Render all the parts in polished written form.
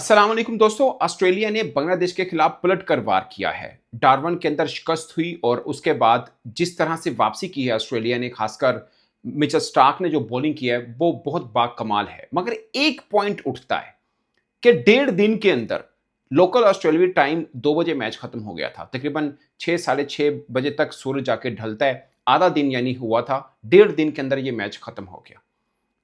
अस्सलाम वालेकुम दोस्तों। ऑस्ट्रेलिया ने बांग्लादेश के खिलाफ पलट कर वार किया है। डार्बन के अंदर शिकस्त हुई और उसके बाद जिस तरह से वापसी की है ऑस्ट्रेलिया ने, खासकर मिचेल स्टार्क ने जो बॉलिंग की है वो बहुत बाकमाल है। मगर एक पॉइंट उठता है कि 1.5 दिन के अंदर लोकल ऑस्ट्रेलियाई टाइम 2 बजे मैच खत्म हो गया था। तकरीबन 6 साढ़े 6 बजे तक सूरज जाके ढलता है। आधा दिन यानी हुआ था, 1.5 दिन के अंदर ये मैच खत्म हो गया।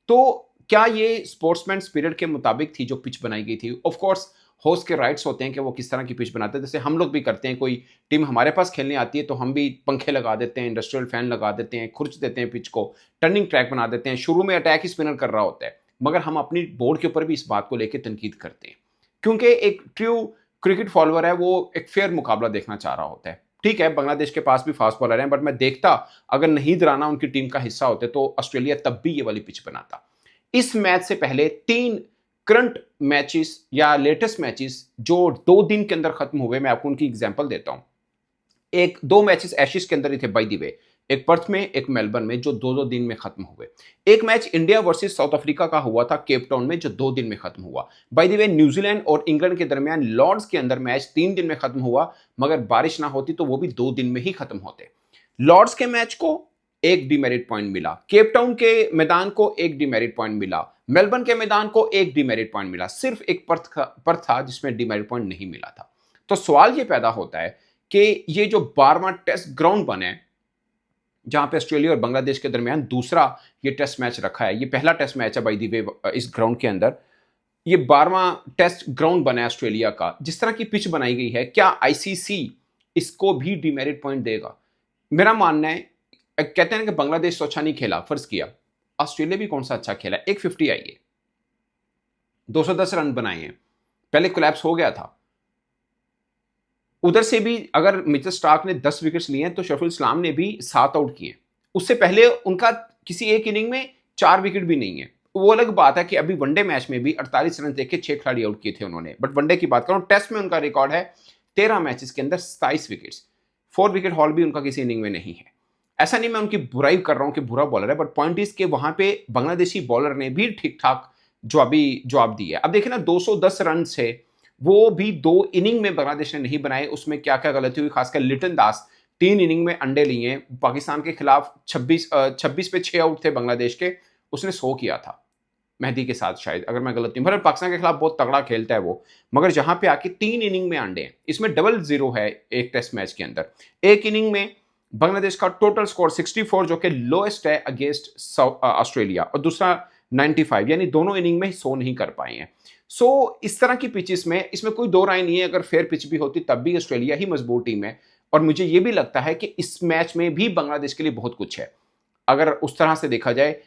तो क्या ये स्पोर्ट्समैन स्पिरिट के मुताबिक थी जो पिच बनाई गई थी? ऑफ कोर्स होस्ट के राइट्स होते हैं कि वो किस तरह की पिच बनाते हैं। जैसे हम लोग भी करते हैं, कोई टीम हमारे पास खेलने आती है तो हम भी पंखे लगा देते हैं, इंडस्ट्रियल फैन लगा देते हैं, खुरच देते हैं पिच को, टर्निंग ट्रैक बना देते हैं। शुरू में अटैक ही स्पिनर कर रहा होता है, मगर हम अपनी बोर्ड के ऊपर भी इस बात को लेकर तनकीद करते हैं, क्योंकि एक ट्रू क्रिकेट फॉलोअर है, वो एक फेयर मुकाबला देखना चाह रहा होता है। ठीक है, बांग्लादेश के पास भी फास्ट बॉलर हैं, बट मैं देखता अगर नाहीद राना उनकी टीम का हिस्सा होते तो ऑस्ट्रेलिया तब भी ये वाली पिच बनाता। इस मैच से पहले 3 करंट मैचेस या लेटेस्ट मैचेस जो 2 दिन के अंदर खत्म हुए, मैं आपको उनकी एग्जांपल देता हूं। एक दो मैचेस एशिस के अंदर ही थे बाय द वे, एक पर्थ में एक मेलबर्न में, जो 2-2 दिन में खत्म हुए। एक match India versus south Africa का हुआ था केप टाउन में, जो 2 दिन में खत्म हुआ। बाय द वे, न्यूजीलैंड और इंग्लैंड के दरमियान लॉर्ड्स के अंदर मैच 3 दिन में खत्म हुआ, मगर बारिश ना होती तो वो भी 2 दिन में ही खत्म होते। लॉर्ड्स के मैच को एक डिमेरिट पॉइंट मिला, केप टाउन के मैदान को एक डिमेरिट पॉइंट मिला, मेलबर्न के मैदान को एक डिमेरिट पॉइंट मिला। सिर्फ एक पर्थ था जिसमें डिमेरिट पॉइंट नहीं मिला था। तो सवाल यह पैदा होता है कि ये जो 12वां टेस्ट ग्राउंड बने, जहां पे ऑस्ट्रेलिया और बांग्लादेश के दरमियान दूसरा ये टेस्ट मैच रखा है, ये पहला टेस्ट मैच है बाय द वे इस ग्राउंड के अंदर, ये 12वां टेस्ट ग्राउंड बना है ऑस्ट्रेलिया का। जिस तरह की पिच बनाई गई है, क्या आईसीसी इसको भी डिमेरिट पॉइंट देगा? मेरा मानना है, कहते हैं कि बांग्लादेश तो अच्छा नहीं खेला, फर्ज किया, ऑस्ट्रेलिया भी कौन सा अच्छा खेला? 150 आई है, 210 रन बनाए हैं, पहले कोलैप्स हो गया था। उधर से भी अगर मिचेल स्टार्क ने 10 विकेट्स लिए हैं तो शरीफुल इस्लाम ने भी 7 आउट किए। उससे पहले उनका किसी एक इनिंग में 4 विकेट भी नहीं है। वो अलग बात है कि अभी वनडे मैच में भी 48 रन देके 6 खिलाड़ी आउट किए थे उन्होंने, बट वनडे की बात करूं, टेस्ट में उनका रिकॉर्ड है 13 मैचेस के अंदर 27 विकेट्स, 4 विकेट हॉल भी उनका किसी इनिंग में नहीं है। ऐसा नहीं मैं उनकी बुराई कर रहा हूं कि बुरा बॉलर है, बट पॉइंट इज के वहां पे बांग्लादेशी बॉलर ने भी ठीक ठाक जवाब दिया। अब देखिए ना, 210 रन से वो भी 2 इनिंग में बांग्लादेश ने नहीं बनाए। उसमें क्या क्या गलती हुई, खासकर लिटन दास 3 इनिंग में अंडे लिए। पाकिस्तान के खिलाफ 26 पे 6 आउट थे बांग्लादेश के, उसने 100 किया था मेहदी के साथ, शायद अगर मैं गलत नहीं। भले पाकिस्तान के खिलाफ बहुत तगड़ा खेलता है वो, मगर जहां पे आके 3 इनिंग में अंडे हैं, इसमें डबल जीरो है एक टेस्ट मैच के अंदर। एक इनिंग में बांग्लादेश का टोटल स्कोर 64, जो कि लोएस्ट है अगेंस्ट ऑस्ट्रेलिया, और दूसरा 95, यानी दोनों इनिंग में 100 नहीं कर पाए हैं। इस तरह की पिचेस में इसमें कोई दो राय नहीं है, अगर फेयर पिच भी होती तब भी ऑस्ट्रेलिया ही मजबूत टीम है। और मुझे यह भी लगता है कि इस मैच में भी बांग्लादेश के लिए बहुत कुछ है, अगर उस तरह से देखा जाए।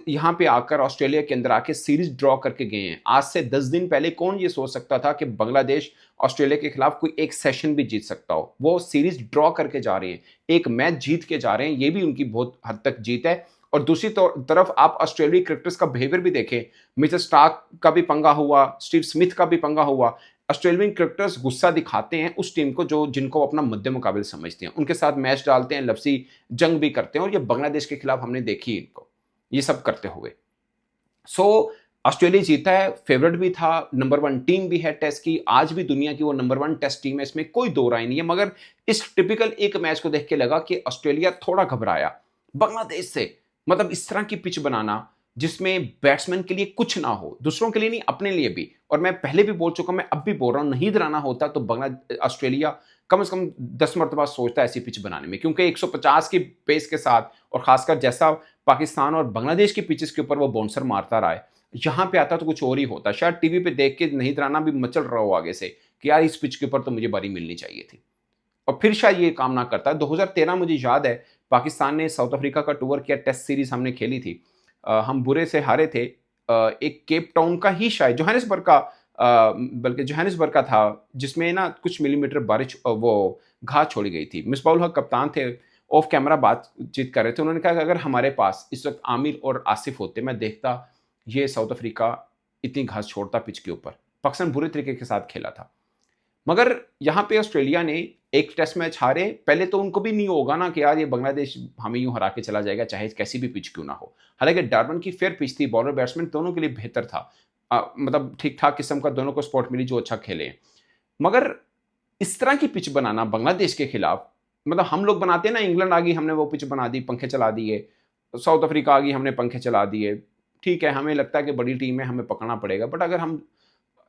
यहां पे आकर ऑस्ट्रेलिया के अंदर आके सीरीज ड्रॉ करके गए हैं। आज से 10 दिन पहले कौन ये सोच सकता था कि बांग्लादेश ऑस्ट्रेलिया के खिलाफ कोई एक सेशन भी जीत सकता हो? वो सीरीज ड्रॉ करके जा रहे हैं, एक मैच जीत के जा रहे हैं, ये भी उनकी बहुत हद तक जीत है। और दूसरी तरफ आप ऑस्ट्रेलियाई क्रिकेटर्स का बिहेवियर भी देखें, मिचेल स्टार्क का भी पंगा हुआ, स्टीव स्मिथ का भी पंगा हुआ। ऑस्ट्रेलियन क्रिकेटर्स गुस्सा दिखाते हैं उस टीम को जिनको अपना मद्दे मुकाबले समझते हैं, उनके साथ मैच डालते हैं, लफ्जी जंग भी करते हैं, और ये बांग्लादेश के खिलाफ हमने देखी इनको ये सब करते हुए। ऑस्ट्रेलिया जीता है, फेवरेट भी था, नंबर 1 टीम भी है टेस्ट की, आज भी दुनिया की वो नंबर 1 टेस्ट टीम है, इसमें कोई दो राय नहीं है। मगर इस टिपिकल एक मैच को देख के लगा कि ऑस्ट्रेलिया थोड़ा घबराया बांग्लादेश से। मतलब इस तरह की पिच बनाना जिसमें बैट्समैन के लिए कुछ ना हो, दूसरों के लिए नहीं, अपने लिए भी। और मैं पहले भी बोल चुका, मैं अब भी बोल रहा हूं, नहीं राना होता तो ऑस्ट्रेलिया कम से कम 10 मरतबा सोचता है ऐसी पिच बनाने में, क्योंकि 150 की पेस के साथ, और खासकर जैसा पाकिस्तान और बांग्लादेश की पिचेस के ऊपर वो बाउंसर मारता रहा है, यहां पे आता तो कुछ और ही होता। शायद टीवी पे देख के नहीं राना भी मचल रहा हो आगे से कि यार इस पिच के ऊपर तो मुझे बारी मिलनी चाहिए थी, और फिर शायद ये काम ना करता। 2013 मुझे याद है, पाकिस्तान ने साउथ अफ्रीका का टूर किया, टेस्ट सीरीज हमने खेली थी, हम बुरे से हारे थे। एक केप टाउन का ही, शायद जोहानिसबर्ग का, बल्कि जोहानिसबर्ग का था, जिसमें ना कुछ मिलीमीटर बारिश वो घास छोड़ी गई थी। मिसबाउल हक कप्तान थे, ऑफ कैमरा बातचीत कर रहे थे। उन्होंने कहा कि अगर हमारे पास इस वक्त आमिर और आसिफ होते, मैं देखता ये साउथ अफ्रीका इतनी घास छोड़ता पिच के ऊपर। पाकिस्तान बुरे तरीके के साथ खेला था, मगर यहां पे ऑस्ट्रेलिया ने एक टेस्ट मैच हारे। पहले तो उनको भी नहीं होगा ना कि यार ये बांग्लादेश हमें यूं हरा के चला जाएगा, चाहे कैसी भी पिच क्यों ना हो। हालांकि डार्बन की फेयर पिच थी, बॉलर बैट्समैन दोनों के लिए बेहतर था। मतलब ठीक-ठाक किस्म का दोनों को सपोर्ट मिली जो अच्छा खेले। मगर इस तरह की पिच बनाना बांग्लादेश के खिलाफ, मतलब हम लोग बनाते हैं ना, इंग्लैंड आ गई हमने वो पिच बना दी, पंखे चला दिए, साउथ अफ्रीका आ गई हमने पंखे चला दिए। ठीक है, हमें लगता है कि बड़ी टीम है, हमें पकड़ना पड़ेगा, बट अगर हम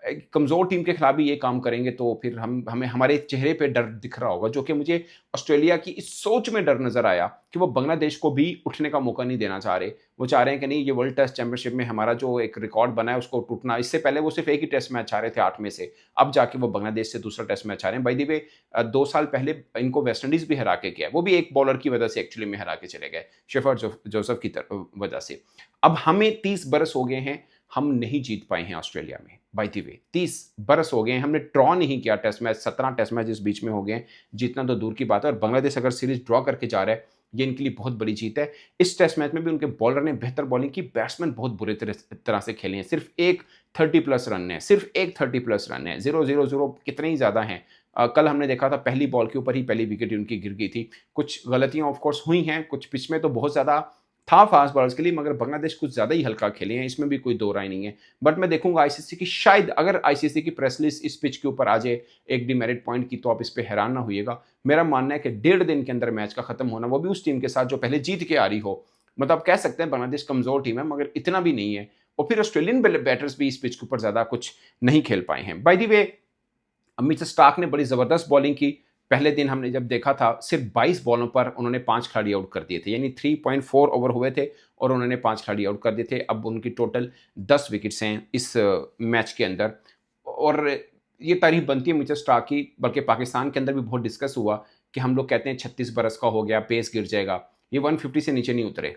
एक कमज़ोर टीम के खिलाफ भी ये काम करेंगे तो फिर हमें हमारे चेहरे पे डर दिख रहा होगा, जो कि मुझे ऑस्ट्रेलिया की इस सोच में डर नज़र आया कि वो बांग्लादेश को भी उठने का मौका नहीं देना चाह रहे। वो चाह रहे हैं कि नहीं, ये वर्ल्ड टेस्ट चैंपियनशिप में हमारा जो एक रिकॉर्ड बना है उसको टूटना। इससे पहले वो सिर्फ एक ही टेस्ट मैच हारे थे 8 में से, अब जाके वो बांग्लादेश से दूसरा टेस्ट मैच हारे हैं। बाय द वे 2 साल पहले इनको वेस्ट इंडीज़ भी हरा के गया है, वो भी एक बॉलर की वजह से एक्चुअली में हरा के चले गए, शेफर जोसेफ की वजह से। अब हमें 30 बरस हो गए हैं, हम नहीं जीत पाए हैं ऑस्ट्रेलिया में। बाय द वे 30 बरस हो गए हैं, हमने ड्रॉ नहीं किया टेस्ट मैच, 17 टेस्ट मैच इस बीच में हो गए हैं, जीतना तो दूर की बात है। और बांग्लादेश अगर सीरीज ड्रॉ करके जा रहा है, ये इनके लिए बहुत बड़ी जीत है। इस टेस्ट मैच में भी उनके बॉलर ने बेहतर बॉलिंग की, बैट्समैन बहुत बुरे तरह से खेले हैं। सिर्फ एक 30 प्लस रन है, सिर्फ एक 30 प्लस रन है, 0-0-0 कितने ही ज़्यादा हैं। कल हमने देखा था पहली बॉल के ऊपर ही पहली विकेट उनकी गिर गई थी। कुछ गलतियां ऑफ कोर्स हुई हैं, कुछ पिच में तो बहुत ज़्यादा था फास्ट बॉलर्स के लिए, मगर बांग्लादेश कुछ ज़्यादा ही हल्का खेले हैं, इसमें भी कोई दो राय नहीं है। बट मैं देखूंगा आईसीसी की, शायद अगर आईसीसी की प्रेस लिस्ट इस पिच के ऊपर आ जाए एक डिमेरिट पॉइंट की, तो आप इस पर हैरान ना होइएगा। मेरा मानना है कि 1.5 दिन के अंदर मैच का खत्म होना, वो भी उस टीम के साथ जो पहले जीत के आ रही हो। मतलब आप कह सकते हैं बांग्लादेश कमजोर टीम है, मगर इतना भी नहीं है। और फिर ऑस्ट्रेलियन बैटर्स भी इस पिच के ऊपर ज़्यादा कुछ नहीं खेल पाए हैं। By the way Mitchell Starc ने बड़ी ज़बरदस्त बॉलिंग की। पहले दिन हमने जब देखा था, सिर्फ 22 बॉलों पर उन्होंने 5 खिलाड़ी आउट कर दिए थे, यानी 3.4 ओवर हुए थे और उन्होंने 5 खिलाड़ी आउट कर दिए थे। अब उनकी टोटल 10 विकेट्स हैं इस मैच के अंदर। और ये तारीफ बनती है मिचेल स्टार्क की, बल्कि पाकिस्तान के अंदर भी बहुत डिस्कस हुआ कि हम लोग कहते हैं 36 बरस का हो गया, पेस गिर जाएगा। ये 150 से नीचे नहीं उतरे।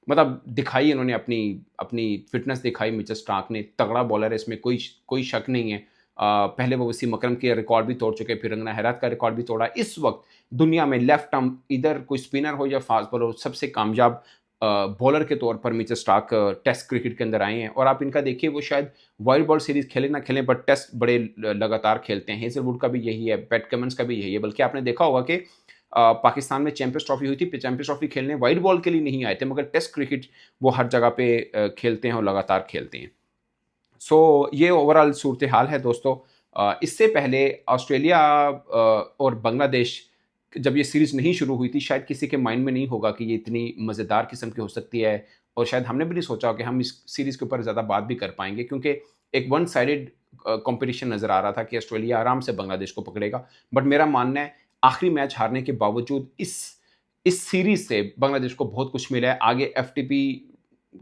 मतलब दिखाई इन्होंने अपनी अपनी फिटनेस दिखाई। मिचेल स्टार्क ने तगड़ा बॉलर है, इसमें कोई कोई शक नहीं है। पहले वो वसीम अकरम के रिकॉर्ड भी तोड़ चुके, फिर रंगना हैरात का रिकॉर्ड भी तोड़ा। इस वक्त दुनिया में लेफ्ट आर्म, इधर कोई स्पिनर हो या फास्ट बॉलर हो, सबसे कामयाब बॉलर के तौर पर मिचेल स्टार्क टेस्ट क्रिकेट के अंदर आए हैं। और आप इनका देखिए, वो शायद वाइल्ड बॉल सीरीज खेले ना खेलें, बट टेस्ट बड़े लगातार खेलते हैं। हेजलवुड का भी यही है, पैट कमिंस का भी यही है। बल्कि आपने देखा होगा कि पाकिस्तान में चैंपियंस ट्रॉफी हुई थी, चैंपियंस ट्रॉफी खेलने वाइट बॉल के लिए नहीं आए थे, मगर टेस्ट क्रिकेट वो हर जगह पे खेलते हैं और लगातार खेलते हैं। सो ये ओवरऑल सूरत हाल है दोस्तों। इससे पहले ऑस्ट्रेलिया और बांग्लादेश, जब ये सीरीज़ नहीं शुरू हुई थी, शायद किसी के माइंड में नहीं होगा कि ये इतनी मज़ेदार किस्म की हो सकती है। और शायद हमने भी नहीं सोचा कि हम इस सीरीज़ के ऊपर ज़्यादा बात भी कर पाएंगे, क्योंकि एक वन साइडेड कंपटीशन नज़र आ रहा था कि ऑस्ट्रेलिया आराम से बांग्लादेश को पकड़ेगा। बट मेरा मानना है आखिरी मैच हारने के बावजूद इस सीरीज़ से बांग्लादेश को बहुत कुछ मिला है। आगे एफटीपी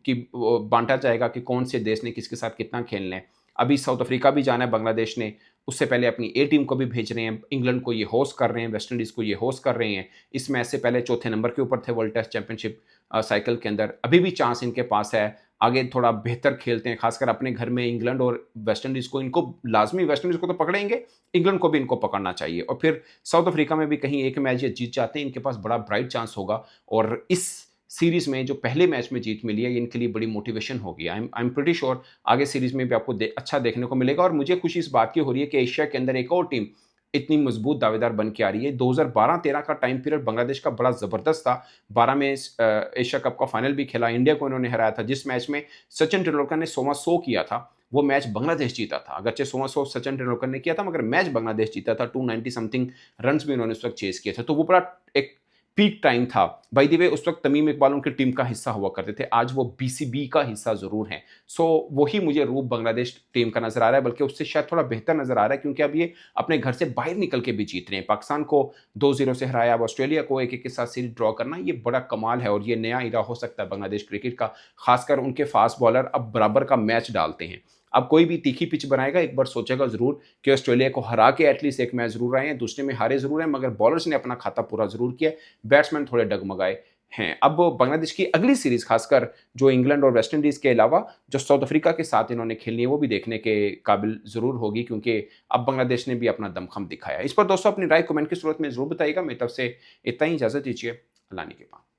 की बांटा जाएगा कि कौन से देश ने किसके साथ कितना खेलना है। अभी साउथ अफ्रीका भी जाना है बांग्लादेश ने, उससे पहले अपनी ए टीम को भी भेज रहे हैं। इंग्लैंड को ये होस्ट कर रहे हैं, वेस्ट इंडीज़ को ये होस्ट कर रहे हैं। इस मैच से पहले चौथे नंबर के ऊपर थे वर्ल्ड टेस्ट चैंपियनशिप साइकिल के अंदर। अभी भी चांस इनके पास है, आगे थोड़ा बेहतर खेलते हैं, खासकर अपने घर में इंग्लैंड और वेस्ट इंडीज़ को। इनको लाजमी, वेस्ट इंडीज़ को तो पकड़ेंगे, इंग्लैंड को भी इनको पकड़ना चाहिए। और फिर साउथ अफ्रीका में भी कहीं एक मैच ये जीत जाते हैं, इनके पास बड़ा ब्राइट चांस होगा। और इस सीरीज़ में जो पहले मैच में जीत मिली है, ये इनके लिए बड़ी मोटिवेशन होगी। आई एम प्रीटी श्योर आगे सीरीज़ में भी आपको अच्छा देखने को मिलेगा। और मुझे खुशी इस बात की हो रही है कि एशिया के अंदर एक और टीम इतनी मजबूत दावेदार बन के आ रही है। 2012-13 का टाइम पीरियड बांग्लादेश का बड़ा ज़बरदस्त था। 12 में एशिया कप का फाइनल भी खेला, इंडिया को इन्होंने हराया था, जिस मैच में सचिन तेंदुलकर ने 100 किया था। वो मैच बांग्लादेश जीता था। अगरचे 100 सचिन तेंदुलकर ने किया था, मगर मैच बांग्लादेश जीता था। 290 समथिंग रन्स भी उन्होंने उस वक्त चेस किए थे। तो वो बड़ा एक पीक टाइम था। बाय द वे उस वक्त तमीम इकबाल उनकी टीम का हिस्सा हुआ करते थे, आज वो बीसीबी का हिस्सा ज़रूर हैं। सो वही मुझे रूप बांग्लादेश टीम का नज़र आ रहा है, बल्कि उससे शायद थोड़ा बेहतर नज़र आ रहा है, क्योंकि अब ये अपने घर से बाहर निकल के भी जीत रहे हैं। पाकिस्तान को 2-0 से हराया, अब ऑस्ट्रेलिया को 1-1 के साथ सीरीज ड्रॉ करना, ये बड़ा कमाल है। और ये नया इरा हो सकता है बांग्लादेश क्रिकेट का। खासकर उनके फास्ट बॉलर अब बराबर का मैच डालते हैं। अब कोई भी तीखी पिच बनाएगा, एक बार सोचेगा ज़रूर कि ऑस्ट्रेलिया को हरा के एटलीस्ट एक मैच ज़रूर आए हैं, दूसरे में हारे ज़रूर हैं, मगर बॉलर्स ने अपना खाता पूरा ज़रूर किया, बैट्समैन थोड़े डगमगाए हैं। अब बांग्लादेश की अगली सीरीज़, खासकर जो इंग्लैंड और वेस्ट इंडीज़ के अलावा जो साउथ अफ्रीका के साथ इन्होंने खेलनी है, वो भी देखने के काबिल ज़रूर होगी, क्योंकि अब बांग्लादेश ने भी अपना दमखम दिखाया। इस पर दोस्तों अपनी राय कमेंट की सूरत में ज़रूर बताइएगा। मेरी तरफ से इतना ही, इजाज़त दीजिए। अल्लाह ने के पास।